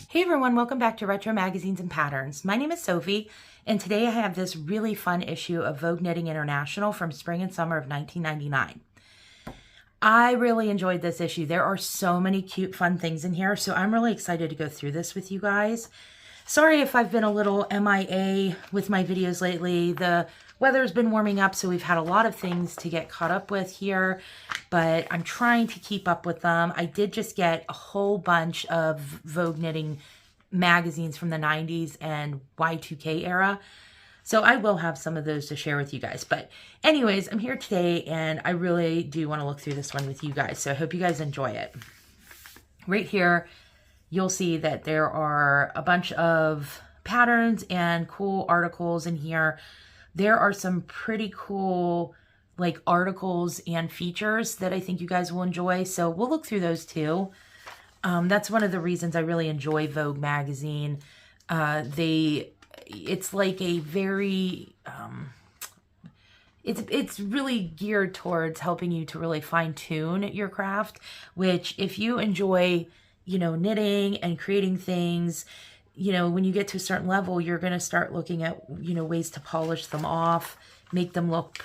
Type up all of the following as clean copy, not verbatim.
Hey everyone, welcome back to Retro Magazines and Patterns. My name is Sophie, and today I have this really fun issue of Vogue Knitting International from spring and summer of 1999. I really enjoyed this issue. There are so many cute, fun things in here, so I'm really excited to go through this with you guys. Sorry if I've been a little MIA with my videos lately. The weather's been warming up, so we've had a lot of things to get caught up with here, but I'm trying to keep up with them. I did just get a whole bunch of Vogue Knitting magazines from the 90s and Y2K era, so I will have some of those to share with you guys. But anyways, I'm here today, and I really do want to look through this one with you guys, so I hope you guys enjoy it. Right here, you'll see that there are a bunch of patterns and cool articles in here. There are some pretty cool like articles and features that I think you guys will enjoy. So we'll look through those too. That's one of the reasons I really enjoy Vogue magazine. It's like a very, it's really geared towards helping you to really fine tune your craft, which if you enjoy, you know, knitting and creating things, you know, when you get to a certain level, you're going to start looking at, you know, ways to polish them off, make them look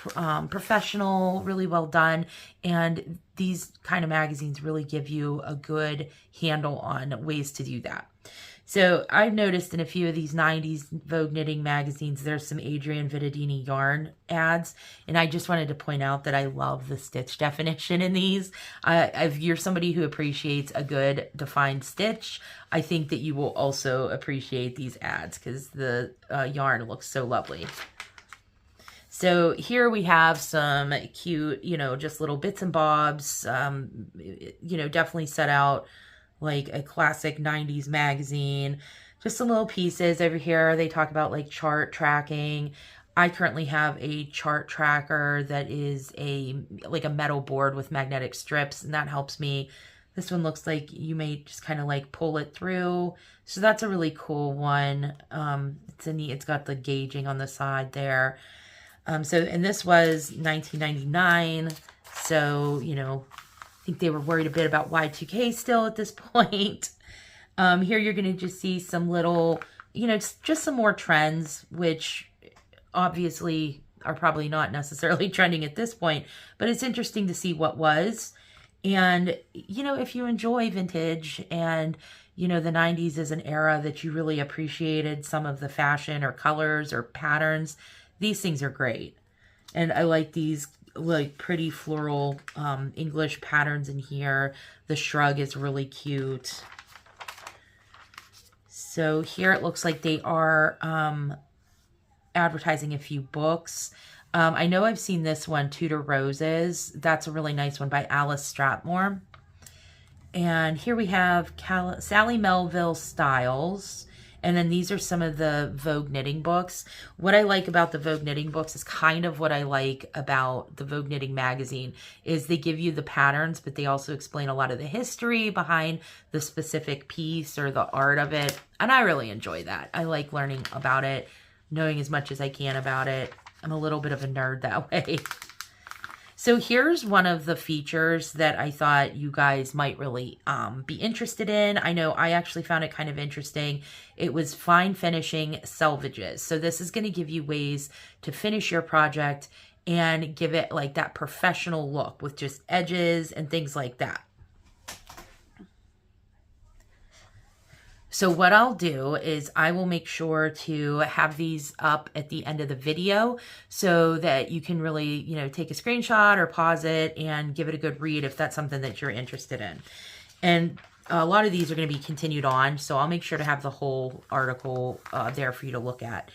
professional, really well done. And these kind of magazines really give you a good handle on ways to do that. So I've noticed in a few of these 90s Vogue Knitting magazines, there's some Adrienne Vittadini yarn ads. And I just wanted to point out that I love the stitch definition in these. If you're somebody who appreciates a good defined stitch, I think that you will also appreciate these ads because the yarn looks so lovely. So here we have some cute, you know, just little bits and bobs, you know, definitely set out like a classic 90s magazine. Just some little pieces over here. They talk about like chart tracking. I currently have a chart tracker that is like a metal board with magnetic strips, and that helps me. This one looks like you may just kind of like pull it through. So that's a really cool one. It's got the gauging on the side there. And this was 1999. So, you know, I think they were worried a bit about Y2K still at this point. Here you're going to just see some little, you know, just some more trends, which obviously are probably not necessarily trending at this point, but it's interesting to see what was. And, you know, if you enjoy vintage and, you know, the 90s is an era that you really appreciated some of the fashion or colors or patterns, these things are great. And I like these like pretty floral English patterns in here. The shrug is really cute. So here it looks like they are advertising a few books. I know I've seen this one, Tudor Roses. That's a really nice one by Alice Strathmore. And here we have Sally Melville Styles. And then these are some of the Vogue Knitting books. What I like about the Vogue Knitting books is kind of what I like about the Vogue Knitting magazine is they give you the patterns, but they also explain a lot of the history behind the specific piece or the art of it. And I really enjoy that. I like learning about it, knowing as much as I can about it. I'm a little bit of a nerd that way. So here's one of the features that I thought you guys might really be interested in. I know I actually found it kind of interesting. It was fine finishing selvages. So this is going to give you ways to finish your project and give it like that professional look with just edges and things like that. So what I'll do is I will make sure to have these up at the end of the video so that you can really, you know, take a screenshot or pause it and give it a good read if that's something that you're interested in. And a lot of these are going to be continued on, so I'll make sure to have the whole article there for you to look at.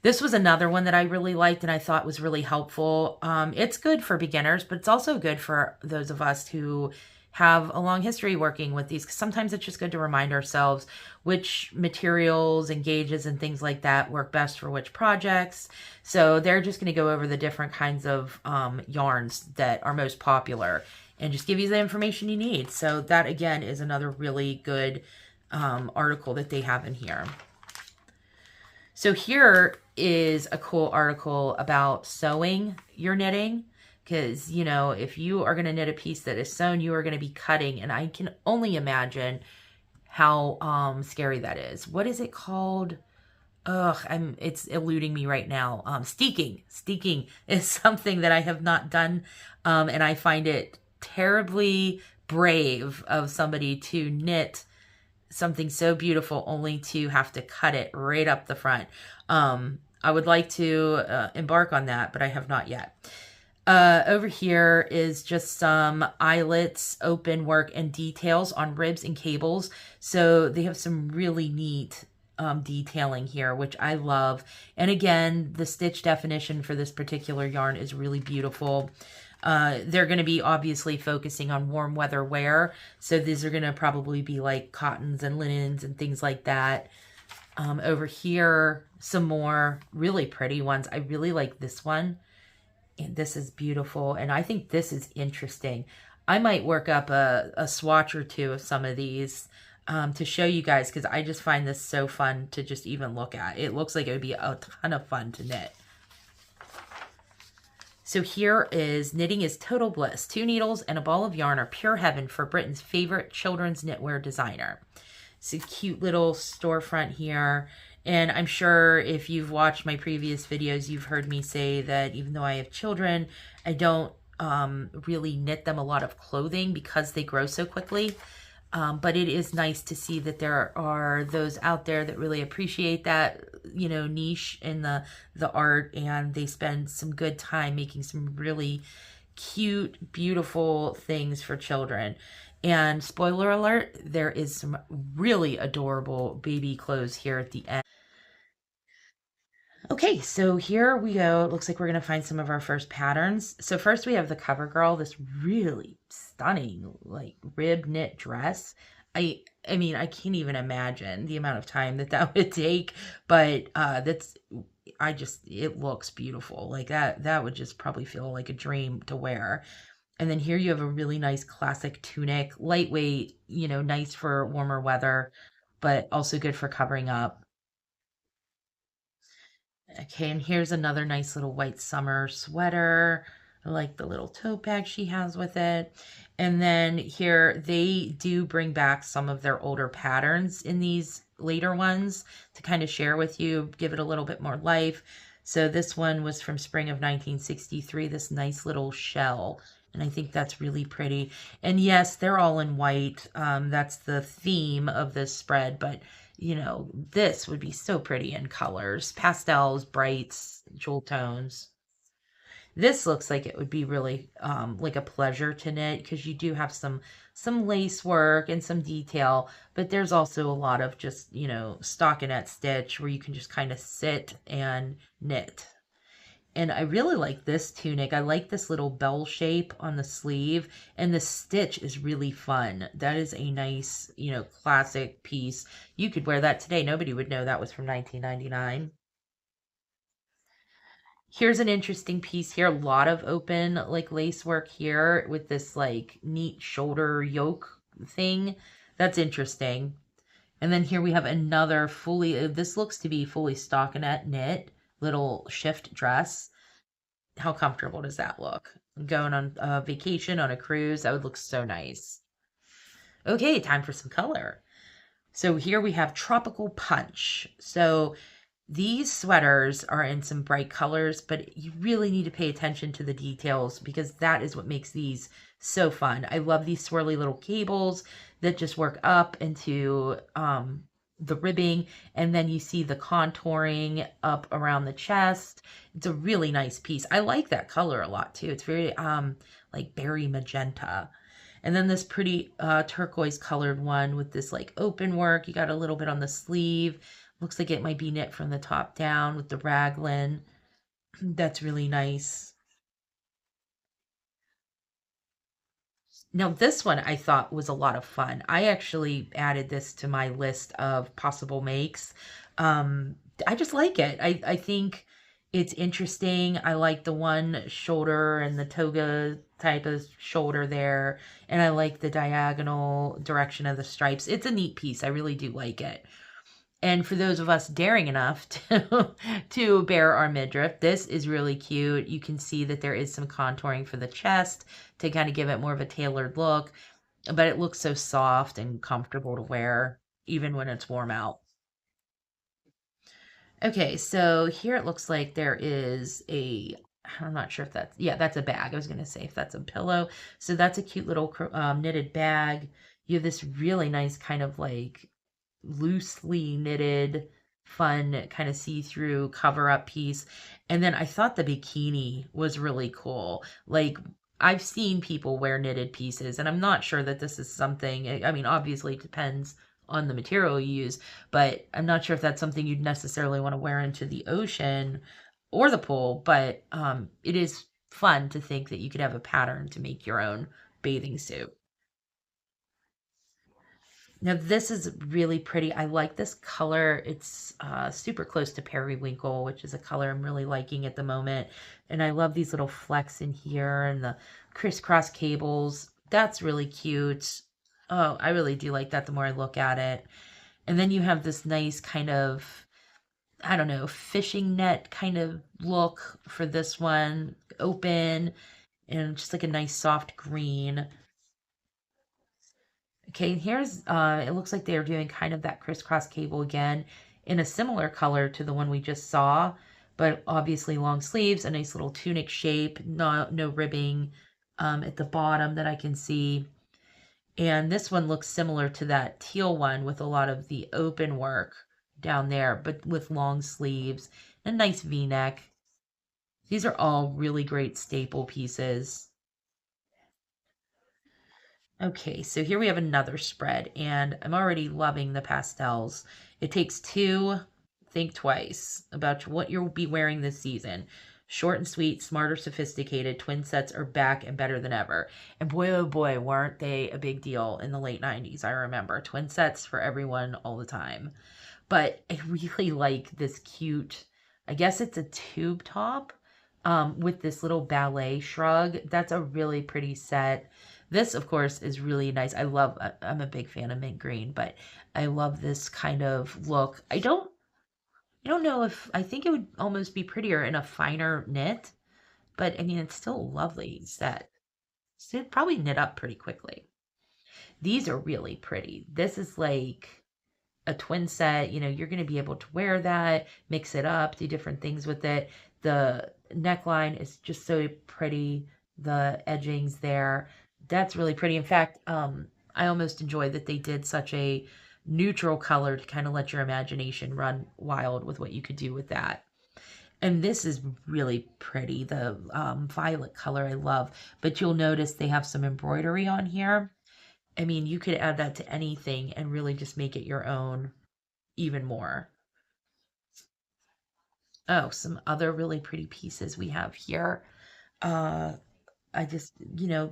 This was another one that I really liked and I thought was really helpful. It's good for beginners, but it's also good for those of us who have a long history working with these, because sometimes it's just good to remind ourselves which materials and gauges and things like that work best for which projects. So they're just going to go over the different kinds of yarns that are most popular and just give you the information you need. So that, again, is another really good article that they have in here. So here is a cool article about sewing your knitting, because, you know, if you are going to knit a piece that is sewn, you are going to be cutting, and I can only imagine how scary that is. What is it called? Ugh, it's eluding me right now. Steeking. Steeking is something that I have not done, and I find it terribly brave of somebody to knit something so beautiful only to have to cut it right up the front. I would like to embark on that, but I have not yet. Over here is just some eyelets, open work, and details on ribs and cables. So they have some really neat detailing here, which I love. And again, the stitch definition for this particular yarn is really beautiful. They're going to be obviously focusing on warm weather wear. So these are going to probably be like cottons and linens and things like that. Over here, some more really pretty ones. I really like this one. And this is beautiful. And I think this is interesting. I might work up a swatch or two of some of these to show you guys, because I just find this so fun to just even look at. It looks like it would be a ton of fun to knit. So here is Knitting is Total Bliss. 2 needles and a ball of yarn are pure heaven for Britain's favorite children's knitwear designer. It's a cute little storefront here. And I'm sure if you've watched my previous videos, you've heard me say that even though I have children, I don't really knit them a lot of clothing because they grow so quickly. But it is nice to see that there are those out there that really appreciate that, you know, niche in the art, and they spend some good time making some really cute, beautiful things for children. And spoiler alert, there is some really adorable baby clothes here at the end. Okay, so here we go. It looks like we're going to find some of our first patterns. So first we have the cover girl, this really stunning like rib knit dress. I mean, I can't even imagine the amount of time that would take, but it looks beautiful. Like that would just probably feel like a dream to wear. And then here you have a really nice classic tunic, lightweight, you know, nice for warmer weather, but also good for covering up. Okay, and here's another nice little white summer sweater. I like the little tote bag she has with it. And then here they do bring back some of their older patterns in these later ones to kind of share with you, give it a little bit more life. So this one was from spring of 1963, this nice little shell. And I think that's really pretty. And yes, they're all in white. That's the theme of this spread, but you know, this would be so pretty in colors, pastels, brights, jewel tones. This looks like it would be really like a pleasure to knit, because you do have some lace work and some detail, but there's also a lot of just, you know, stockinette stitch where you can just kind of sit and knit. And I really like this tunic. I like this little bell shape on the sleeve, and the stitch is really fun. That is a nice, you know, classic piece. You could wear that today. Nobody would know that was from 1999. Here's an interesting piece here. A lot of open like lace work here with this like neat shoulder yoke thing. That's interesting. And then here we have another fully, this looks to be fully stockinette knit little shift dress. How comfortable does that look? Going on a vacation, on a cruise, that would look so nice. Okay, time for some color. So here we have Tropical Punch. So these sweaters are in some bright colors, but you really need to pay attention to the details, because that is what makes these so fun. I love these swirly little cables that just work up into the ribbing, and then you see the contouring up around the chest. It's a really nice piece. I like that color a lot too. It's very like berry magenta. And then this pretty turquoise colored one with this like open work. You got a little bit on the sleeve. Looks like it might be knit from the top down with the raglan. That's really nice. Now, this one I thought was a lot of fun. I actually added this to my list of possible makes. I just like it. I think it's interesting. I like the one shoulder and the toga type of shoulder there. And I like the diagonal direction of the stripes. It's a neat piece. I really do like it. And for those of us daring enough to bare our midriff, this is really cute. You can see that there is some contouring for the chest to kind of give it more of a tailored look, but it looks so soft and comfortable to wear even when it's warm out. Okay, so here it looks like there is I'm not sure if that's, yeah, that's a bag. I was going to say if that's a pillow. So that's a cute little knitted bag. You have this really nice kind of like loosely knitted, fun kind of see-through cover-up piece. And then I thought the bikini was really cool. Like I've seen people wear knitted pieces, and I'm not sure that this is something, I mean, obviously it depends on the material you use, but I'm not sure if that's something you'd necessarily want to wear into the ocean or the pool, but it is fun to think that you could have a pattern to make your own bathing suit. Now this is really pretty. I like this color. It's super close to periwinkle, which is a color I'm really liking at the moment. And I love these little flecks in here and the crisscross cables. That's really cute. Oh, I really do like that the more I look at it. And then you have this nice kind of, I don't know, fishing net kind of look for this one. Open and just like a nice soft green. Okay, here's, it looks like they're doing kind of that crisscross cable again in a similar color to the one we just saw, but obviously long sleeves, a nice little tunic shape, no ribbing at the bottom that I can see. And this one looks similar to that teal one with a lot of the open work down there, but with long sleeves, a nice V-neck. These are all really great staple pieces. Okay, so here we have another spread, and I'm already loving the pastels. It takes two, think twice about what you'll be wearing this season. Short and sweet, smart or sophisticated, twin sets are back and better than ever. And boy, oh boy, weren't they a big deal in the late 90s. I remember twin sets for everyone all the time. But I really like this cute, I guess it's a tube top with this little ballet shrug. That's a really pretty set. This, of course, is really nice. I'm a big fan of mint green, but I love this kind of look. I don't know if, I think it would almost be prettier in a finer knit, but I mean, it's still a lovely set. So it'd probably knit up pretty quickly. These are really pretty. This is like a twin set, you're going to be able to wear that, mix it up, do different things with it. The neckline is just so pretty. The edgings there, that's really pretty. In fact, I almost enjoy that they did such a neutral color to kind of let your imagination run wild with what you could do with that. And this is really pretty. The violet color I love, but you'll notice they have some embroidery on here. I mean, you could add that to anything and really just make it your own even more. Oh, some other really pretty pieces we have here. Uh, I just,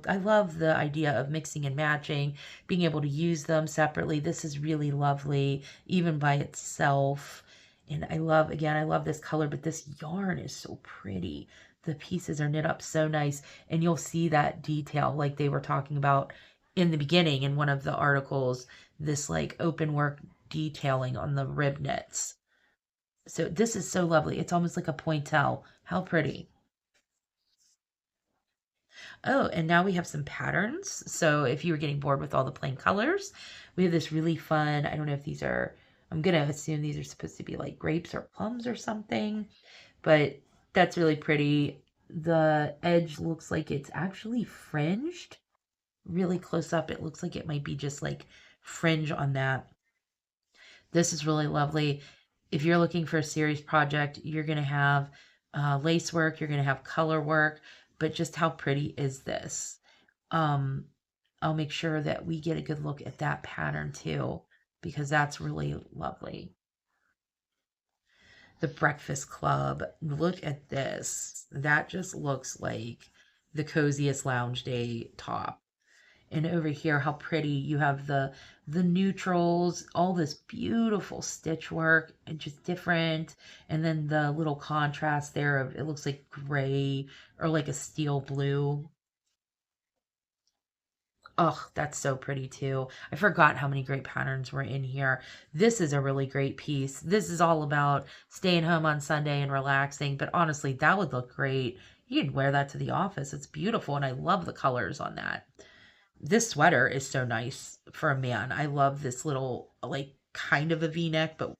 I love the idea of mixing and matching, being able to use them separately. This is really lovely, even by itself. And again, I love this color, but this yarn is so pretty. The pieces are knit up so nice, and you'll see that detail like they were talking about in the beginning in one of the articles, this like open work detailing on the rib knits. So this is so lovely. It's almost like a pointelle. How pretty. Oh, and now we have some patterns. So if you were getting bored with all the plain colors, we have this really fun, I don't know if these are, I'm going to assume these are supposed to be like grapes or plums or something, but that's really pretty. The edge looks like it's actually fringed. Really close up, it looks like it might be just like fringe on that. This is really lovely. If you're looking for a series project, you're going to have lace work, you're going to have color work, but just how pretty is this? Um, I'll make sure that we get a good look at that pattern too, because that's really lovely. The Breakfast Club, look at this. That just looks like the coziest lounge day top. And over here, how pretty you have the neutrals, all this beautiful stitch work and just different. And then the little contrast there of it looks like gray or like a steel blue. Oh, that's so pretty too. I forgot how many great patterns were in here. This is a really great piece. This is all about staying home on Sunday and relaxing, but honestly, that would look great. You could wear that to the office. It's beautiful, and I love the colors on that. This sweater is so nice for a man. I love this little, like, kind of a V-neck, but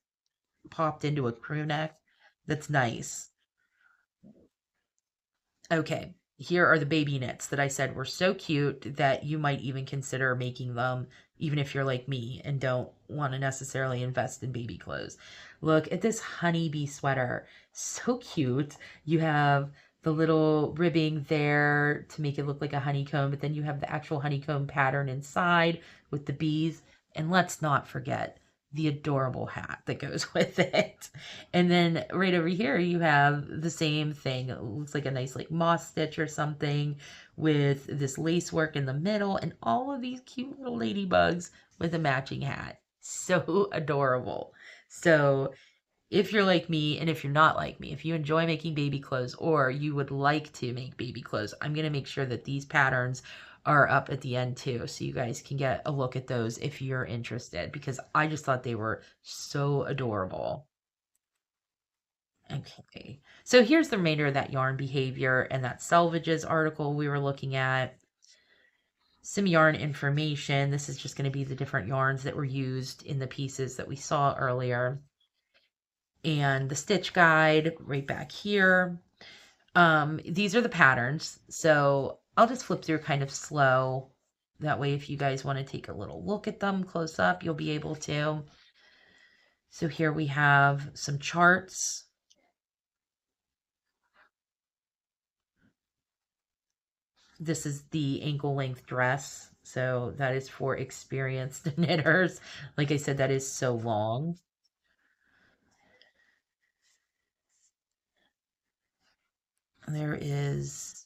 popped into a crew neck. That's nice. Okay, here are the baby knits that I said were so cute that you might even consider making them, even if you're like me and don't want to necessarily invest in baby clothes. Look at this honeybee sweater. So cute. You have the little ribbing there to make it look like a honeycomb, but then you have the actual honeycomb pattern inside with the bees. And let's not forget the adorable hat that goes with it. And then right over here, you have the same thing. It looks like a nice like moss stitch or something with this lace work in the middle and all of these cute little ladybugs with a matching hat. So adorable. So if you're like me, and if you're not like me, if you enjoy making baby clothes or you would like to make baby clothes, I'm going to make sure that these patterns are up at the end too, so you guys can get a look at those if you're interested, because I just thought they were so adorable. Okay, so here's the remainder of that yarn behavior and that selvages article we were looking at. Some yarn information. This is just going to be the different yarns that were used in the pieces that we saw earlier. And the stitch guide right back here. These are the patterns. So I'll just flip through kind of slow. That way, if you guys want to take a little look at them close up, you'll be able to. So here we have some charts. This is the ankle length dress. So that is for experienced knitters. Like I said, that is so long. There is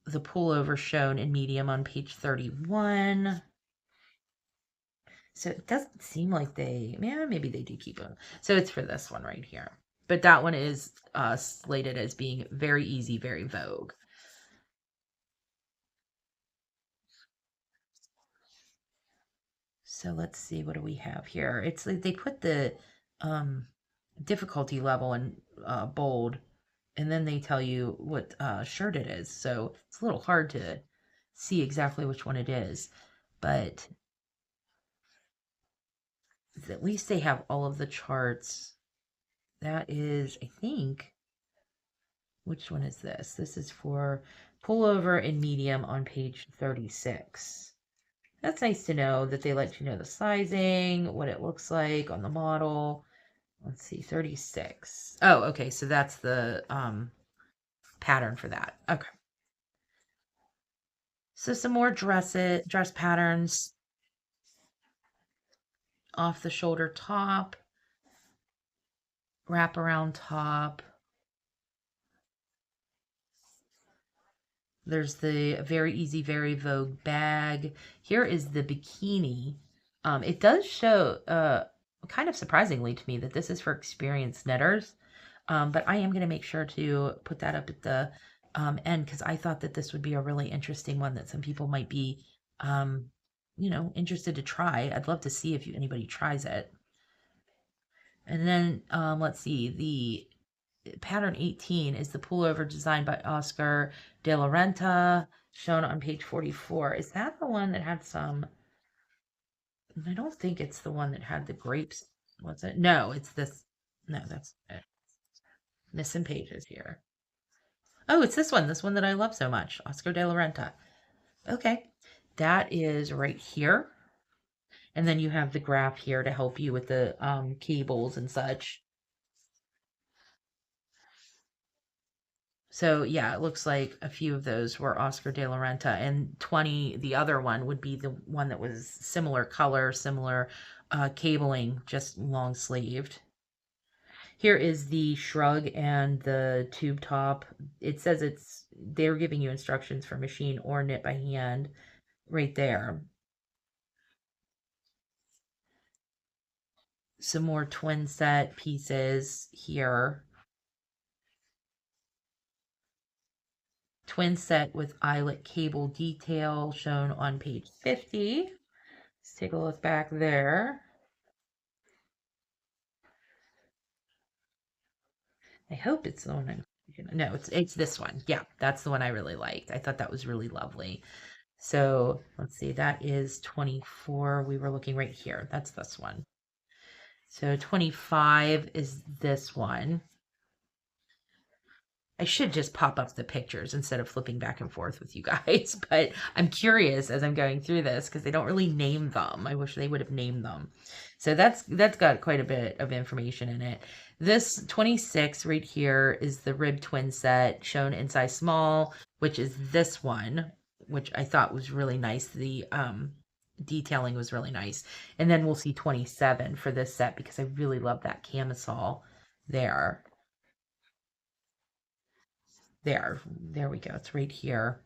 the pullover shown in medium on page 31. So it doesn't seem like they, yeah, maybe they do keep them. So it's for this one right here. But that one is slated as being very easy, very Vogue. So let's see, what do we have here? It's like they put the um, difficulty level in bold, and then they tell you what shirt it is. So it's a little hard to see exactly which one it is. But at least they have all of the charts. That is, I think, which one is this? This is for pullover in medium on page 36. That's nice to know that they let you know the sizing, what it looks like on the model. Let's see, 36. Oh, okay, so that's the pattern for that. Okay. So some more dress patterns off the shoulder top, wrap around top. There's the very easy, very Vogue bag. Here is the bikini. It does show, kind of surprisingly to me, that this is for experienced knitters. But I am going to make sure to put that up at the end, because I thought that this would be a really interesting one that some people might be, um, interested to try. I'd love to see if anybody tries it. And then let's see, the pattern 18 is the pullover designed by Oscar de la Renta, shown on page 44. Is that the one that had some? I don't think it's the one that had the grapes. Was it? No, it's this. No, that's it. Missing pages here. Oh, it's this one that I love so much, Oscar de la Renta. Okay, that is right here. And then you have the graph here to help you with the cables and such. So yeah, it looks like a few of those were Oscar de la Renta, and 20, the other one would be the one that was similar color, similar cabling, just long sleeved. Here is the shrug and the tube top. It says they're giving you instructions for machine or knit by hand right there. Some more twin set pieces here. twin set with eyelet cable detail shown on page 50. Let's take a look back there. I hope it's the one no, it's this one. Yeah, that's the one I really liked. I thought that was really lovely. So let's see, that is 24. We were looking right here. That's this one. So 25 is this one. I should just pop up the pictures instead of flipping back and forth with you guys, but I'm curious as I'm going through this because they don't really name them. I wish they would have named them. So that's got quite a bit of information in it. This 26 right here is the rib twin set shown in size small, which is this one, which I thought was really nice. The detailing was really nice. And then we'll see 27 for this set because I really love that camisole there. There we go. It's right here.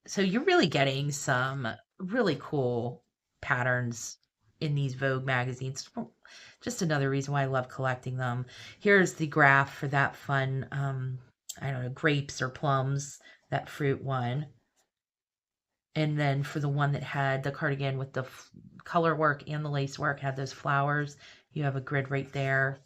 So you're really getting some really cool patterns in these Vogue magazines. Just another reason why I love collecting them. Here's the graph for that fun, I don't know, grapes or plums, that fruit one. And then for the one that had the cardigan with the color work and the lace work, had those flowers, you have a grid right there.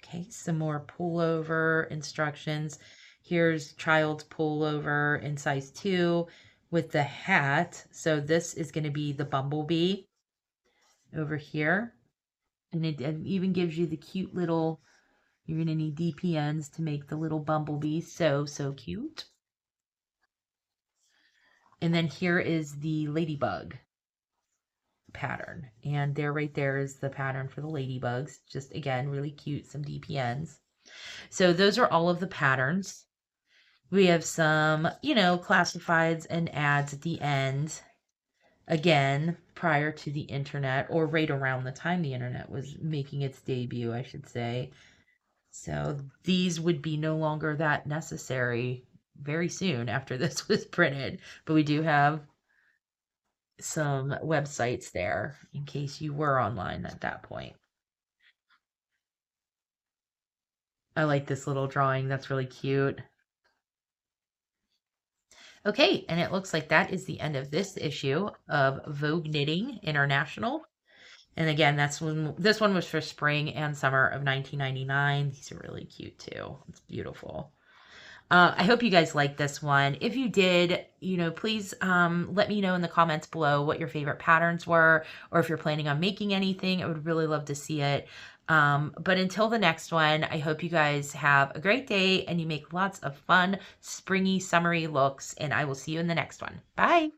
Okay, some more pullover instructions. Here's child's pullover in size 2 with the hat. So this is going to be the bumblebee over here. And it even gives you the cute little, you're going to need DPNs to make the little bumblebee. So cute. And then here is the ladybug pattern. And there right there is the pattern for the ladybugs. Just again, really cute, some DPNs. So those are all of the patterns. We have some, classifieds and ads at the end. Again, prior to the internet, or right around the time the internet was making its debut, I should say. So these would be no longer that necessary very soon after this was printed. But we do have some websites there in case you were online at that point. I like this little drawing. That's really cute. Okay, and it looks like that is the end of this issue of Vogue Knitting International. And again, this one was for spring and summer of 1999. These are really cute too. It's beautiful. I hope you guys liked this one. If you did, please let me know in the comments below what your favorite patterns were, or if you're planning on making anything. I would really love to see it. But until the next one, I hope you guys have a great day and you make lots of fun, springy, summery looks, and I will see you in the next one. Bye.